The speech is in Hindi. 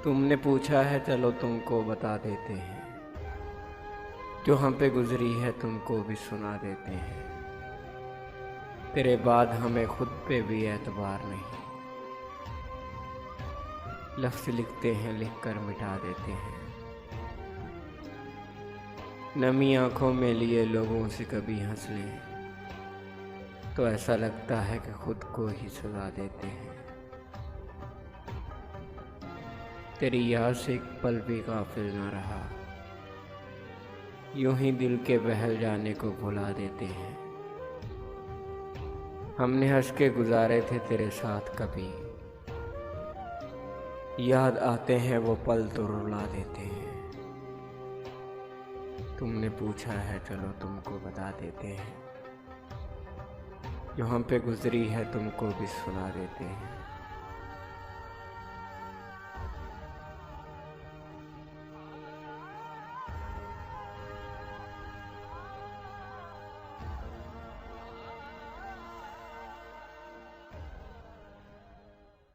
तुमने पूछा है चलो तुमको बता देते हैं, जो हम पे गुजरी है तुमको भी सुना देते हैं। तेरे बाद हमें खुद पे भी एतबार नहीं, लफ्ज़ लिखते हैं लिख कर मिटा देते हैं। नमी आंखों में लिए लोगों से कभी हंस लें तो ऐसा लगता है कि खुद को ही सजा देते हैं। तेरी याद से एक पल भी गाफिल न रहा, यूं ही दिल के बहल जाने को भुला देते हैं। हमने हंस के गुजारे थे तेरे साथ कभी, याद आते हैं वो पल तो रुला देते हैं। तुमने पूछा है चलो तुमको बता देते हैं, जो हम पे गुजरी है तुमको भी सुना देते हैं।